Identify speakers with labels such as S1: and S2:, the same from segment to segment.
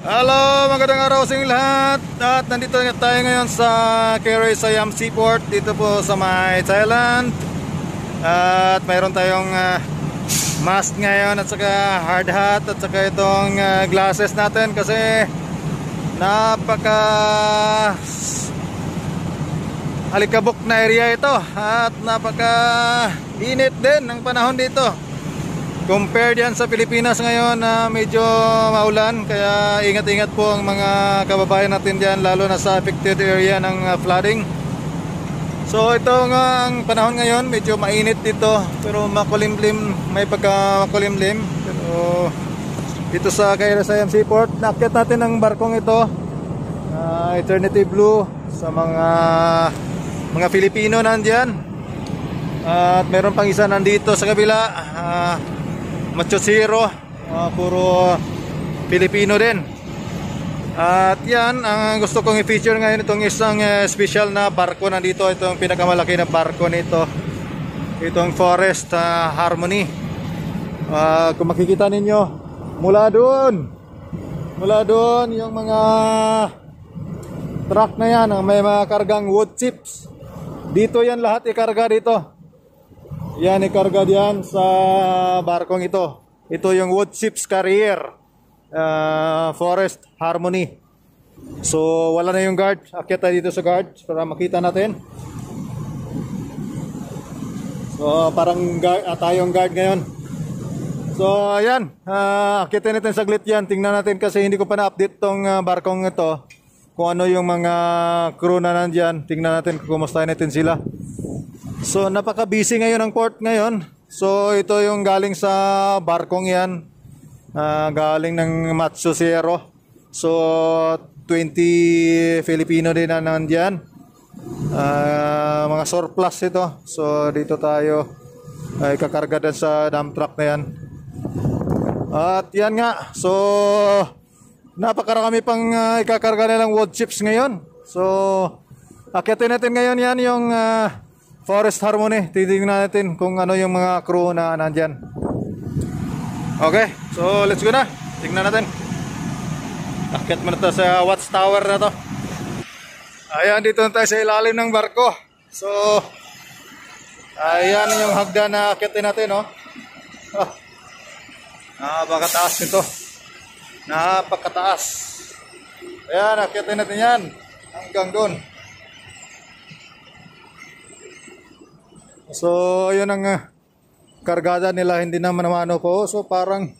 S1: Hello, magandang araw sa inyong lahat. At nandito na tayo ngayon sa Karae Sayam Seaport, dito po sa may Thailand. At mayroon tayong mask ngayon at saka hard hat at saka itong glasses natin kasi napaka alikabok na area ito at napaka init din ng panahon dito. Compared yan sa Pilipinas ngayon na medyo maulan, kaya ingat-ingat po ang mga kababayan natin dyan, lalo na sa affected area ng flooding. So ito nga ang panahon ngayon, medyo mainit dito pero makulimlim, may pagka makulimlim. Pero dito sa Karae Sayam Seaport, nakit natin ang barkong ito, Eternity Blue, sa mga Filipino nandyan. At meron pang isa nandito sa kabila, Macho Zero, puro Filipino din. At yan, ang gusto kong i-feature ngayon, itong isang special na barko nandito. Itong pinakamalaki na barko nito, itong Forest Harmony. Kung makikita ninyo, mula doon yung mga truck na yan, may mga kargang wood chips. Dito yan lahat ikarga dito. Yan, ikarga diyan sa barkong ito. Ito yung wood chips carrier, Forest Harmony. So wala na yung guard. Akyat tayo dito sa guard para makita natin. So parang tayong guard ngayon. So ayan, akyatin natin saglit yan. Tingnan natin kasi hindi ko pa na-update tong barkong ito, kung ano yung mga crew na nandyan. Tingnan natin kung kumustahin natin sila. So napaka-busy ngayon ang port ngayon. So ito yung galing sa barkong yan, galing ng Macho Zero. So 20 Filipino din na nandyan, mga surplus ito. So dito tayo ikakarga din sa dump truck na yan. At yan nga, so napakarami pang ikakarga nilang wood chips ngayon. So akyatin natin ngayon yan yung Forest Harmony. Titingnan natin kung ano yung mga crew na nandyan. Okay, so let's go na. Tingnan natin. Akyat mo na ito sa watchtower na to. Ayan, dito na tayo sa ilalim ng barko. So ayan yung hagdan na akyatin natin, no? Napakataas nito. Napakataas. Ayan, akyatin natin yan hanggang doon. So yun ang kargada nila, hindi naman namano po. So parang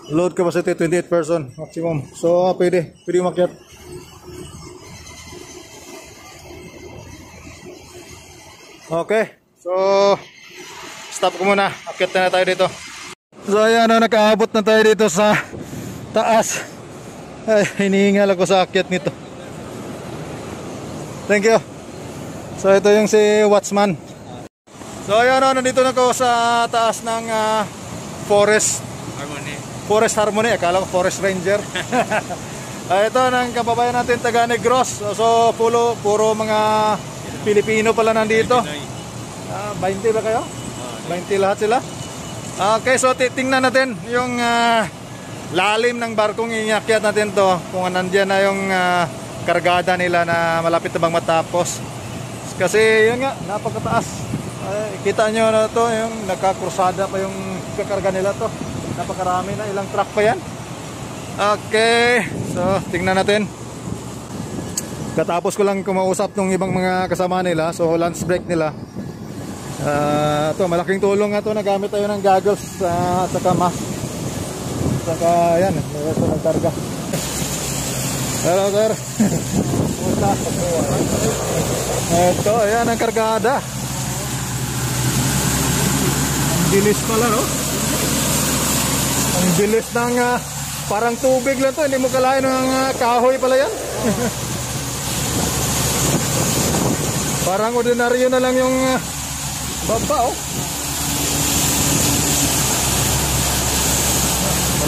S1: load capacity 28 person maximum. So pwede umakyat. Okay, so stop ko muna. Akyat na tayo dito. So ayan, nakaabot na tayo dito sa taas. Ay, hinihingal ako sa akyat nito. Thank you. So ito yung si Watchman. So ayan, nandito na ko sa taas ng Forest Harmony. Akala ko Forest Ranger. Ito ng kababayan natin taga Negros. So puro mga Pilipino pala nandito. 20 ba kayo? 20 lahat sila. Okay, so tingnan natin yung lalim ng barkong. Iakyat natin to kung nandiyan na yung kargada nila na malapit na bang matapos. Kasi yun nga, napakataas. Kita nyo na to, yung nakakrusada pa yung kakarga nila to. Napakarami na, ilang truck pa yan. Okay, so tingnan natin. Katapos ko lang kumausap ng ibang mga kasama nila. So lunch break nila. Ito, malaking tulong nga to. Nagamit tayo ng goggles at saka mask. Saka yan, may resto ng karga. Hello sir. Ito, ayan ang kargada. Bilis pala, no? Ang bilis ng parang tubig lang to. Hindi mo kalain ng kahoy pala yan. Parang ordinaryo na lang yung baba, oh.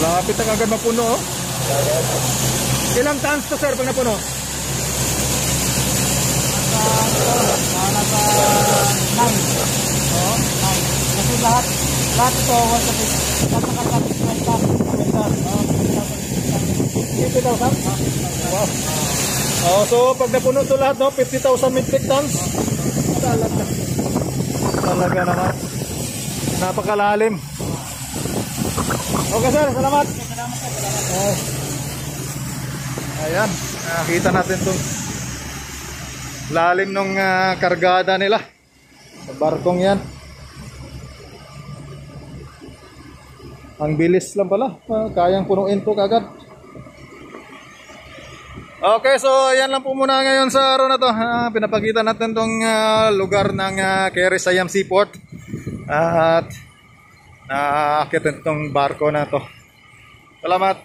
S1: Malapit na agad mapuno, oh. Ilang tons to, sir, pag napuno? Nasa 9. Oh, 9. Kasi lahat ito, 50,000? Wow. Oh, so pag napuno to lahat, no, 50,000 metric tons. Talaga. Talaga naman. Napakalalim. Okay sir, salamat. Salamat sir, salamat. Ayan, nakita natin itong lalim ng kargada nila sa barkong yan. Ang bilis lang pala, kayang punuin to kagad. Okay, so ayan lang po muna ngayon sa araw na to. Pinapakita natin tong lugar ng Keri Siam Seaport. At naakit itong barko na to. Salamat.